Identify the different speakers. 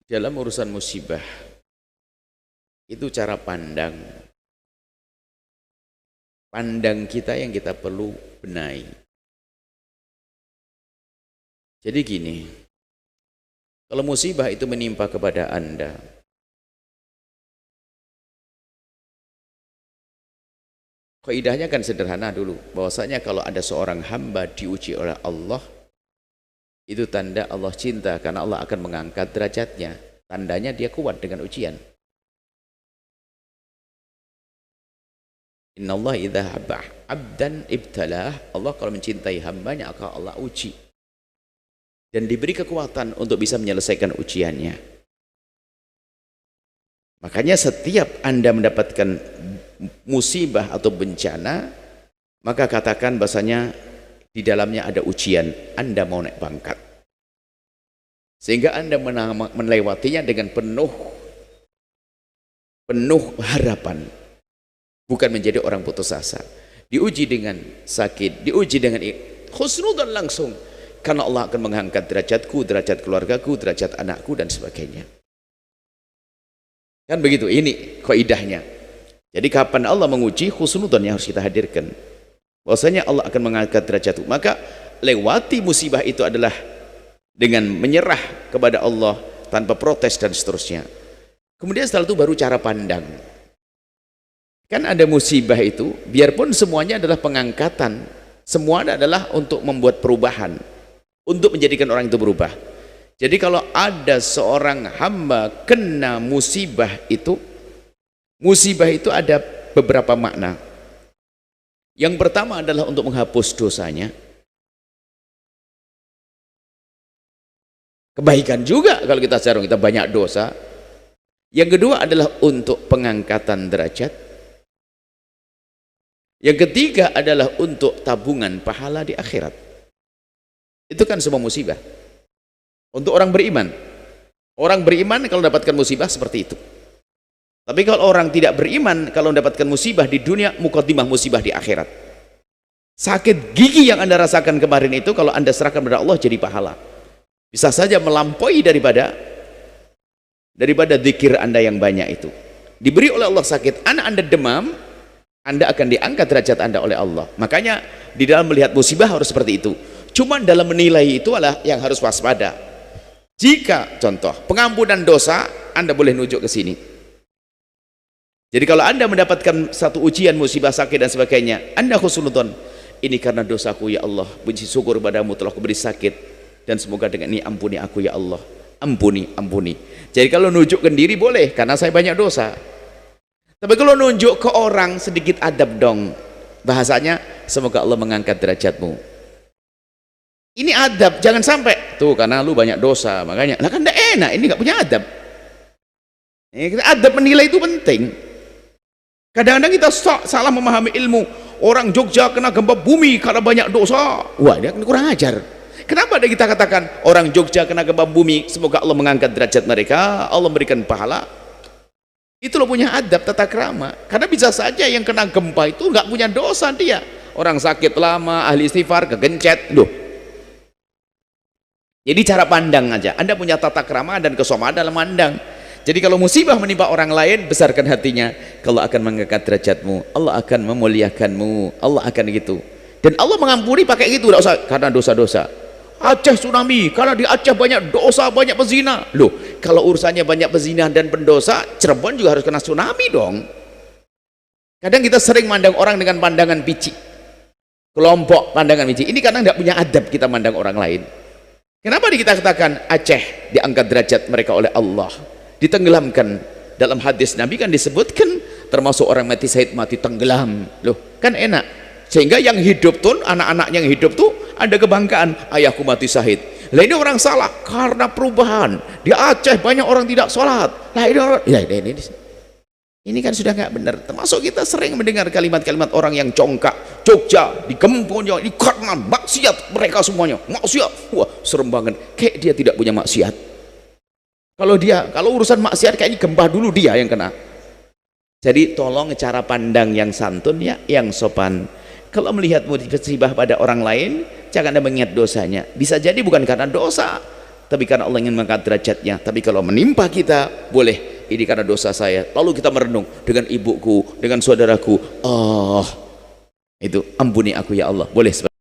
Speaker 1: Dalam urusan musibah itu cara pandang kita yang kita perlu benahi. Jadi gini, kalau musibah itu menimpa kepada Anda, kaidahnya kan sederhana dulu, bahwasanya kalau ada seorang hamba diuji oleh Allah, itu tanda Allah cinta, karena Allah akan mengangkat derajatnya. Tandanya dia kuat dengan ujian. Innallah idza habba abdan ibtalah. Allah kalau mencintai hambanya akan Allah uji dan diberi kekuatan untuk bisa menyelesaikan ujiannya. Makanya setiap Anda mendapatkan musibah atau bencana, maka katakan bahasanya di dalamnya ada ujian. Anda mau naik pangkat, sehingga Anda melewatinya dengan penuh harapan, bukan menjadi orang putus asa. Diuji dengan sakit, diuji dengan husnudzon langsung, karena Allah akan mengangkat derajatku, derajat keluargaku, derajat anakku, dan sebagainya. Kan begitu, ini kaidahnya. Jadi kapan Allah menguji, husnudzon yang harus kita hadirkan, bahwasanya Allah akan mengangkat derajatku. Maka lewati musibah itu adalah dengan menyerah kepada Allah tanpa protes dan seterusnya. Kemudian setelah itu baru cara pandang. Kan ada musibah itu, biarpun semuanya adalah pengangkatan, semua adalah untuk membuat perubahan, untuk menjadikan orang itu berubah. Jadi kalau ada seorang hamba kena musibah itu ada beberapa makna. Yang pertama adalah untuk menghapus dosanya. Kebaikan juga kalau kita sekarang kita banyak dosa. Yang kedua adalah untuk pengangkatan derajat. Yang ketiga adalah untuk tabungan pahala di akhirat. Itu kan semua musibah untuk orang beriman. Orang beriman kalau dapatkan musibah seperti itu. Tapi kalau orang tidak beriman, kalau mendapatkan musibah di dunia, mukaddimah musibah di akhirat. Sakit gigi yang Anda rasakan kemarin itu, kalau Anda serahkan kepada Allah jadi pahala. Bisa saja melampaui daripada zikir Anda yang banyak itu. Diberi oleh Allah sakit, anak Anda demam, Anda akan diangkat derajat Anda oleh Allah. Makanya di dalam melihat musibah harus seperti itu. Cuman dalam menilai itu adalah yang harus waspada. Jika contoh pengampunan dosa, Anda boleh nunjuk ke sini. Jadi kalau Anda mendapatkan satu ujian, musibah, sakit dan sebagainya, Anda husnudzon, ini karena dosaku ya Allah, puji syukur padamu telah kuberi sakit, dan semoga dengan ini ampuni aku ya Allah. Ampuni. Jadi kalau nunjukkan diri boleh, karena saya banyak dosa. Tapi kalau nunjuk ke orang, sedikit adab dong. Bahasanya, semoga Allah mengangkat derajatmu. Ini adab, jangan sampai tuh karena lu banyak dosa, makanya lah kan tidak enak, ini nggak punya adab. Adab menilai itu penting. Kadang-kadang kita salah memahami ilmu. Orang Jogja kena gempa bumi karena banyak dosa. Wah, dia kurang ajar. Kenapa ada kita katakan orang Jogja kena gempa bumi, semoga Allah mengangkat derajat mereka, Allah memberikan pahala. Itu lo punya adab, tata krama. Karena bisa saja yang kena gempa itu nggak punya dosa dia. Orang sakit lama, ahli istighfar, kegencet. Loh. Jadi cara pandang aja. Anda punya tata krama dan kesomaan dalam pandang. Jadi kalau musibah menimpa orang lain, besarkan hatinya. Allah akan mengangkat derajatmu, Allah akan memuliakanmu, Allah akan gitu. Dan Allah mengampuni pakai gitu, tidak usah karena dosa-dosa. Aceh tsunami, karena di Aceh banyak dosa, banyak pezina. Loh, kalau urusannya banyak pezina dan pendosa, Cirebon juga harus kena tsunami dong. Kadang kita sering mandang orang dengan pandangan picik, kelompok pandangan picik. Ini karena tidak punya adab kita mandang orang lain. Kenapa kita katakan Aceh diangkat derajat mereka oleh Allah, ditenggelamkan? Dalam hadis Nabi kan disebutkan termasuk orang mati syahid mati tenggelam. Loh, kan enak. Sehingga yang hidup tuh, anak-anak yang hidup tuh ada kebanggaan, ayahku mati syahid. Lah ini orang salah karena perubahan. Di Aceh banyak orang tidak sholat. Lah ini orang, ini kan sudah nggak benar. Termasuk kita sering mendengar kalimat-kalimat orang yang congkak. Jogja digempurnya ini karena maksiat mereka semuanya. Maksiat. Wah, serem banget. Kayak dia tidak punya maksiat. Kalau urusan maksiat kayaknya gempa dulu dia yang kena. Jadi tolong cara pandang yang santun ya, yang sopan. Kalau melihat musibah pada orang lain, jangan Anda mengingat dosanya. Bisa jadi bukan karena dosa, tapi karena Allah ingin mengangkat derajatnya. Tapi kalau menimpa kita, boleh ini karena dosa saya, lalu kita merenung dengan ibuku, dengan saudaraku, itu ampuni aku ya Allah, boleh.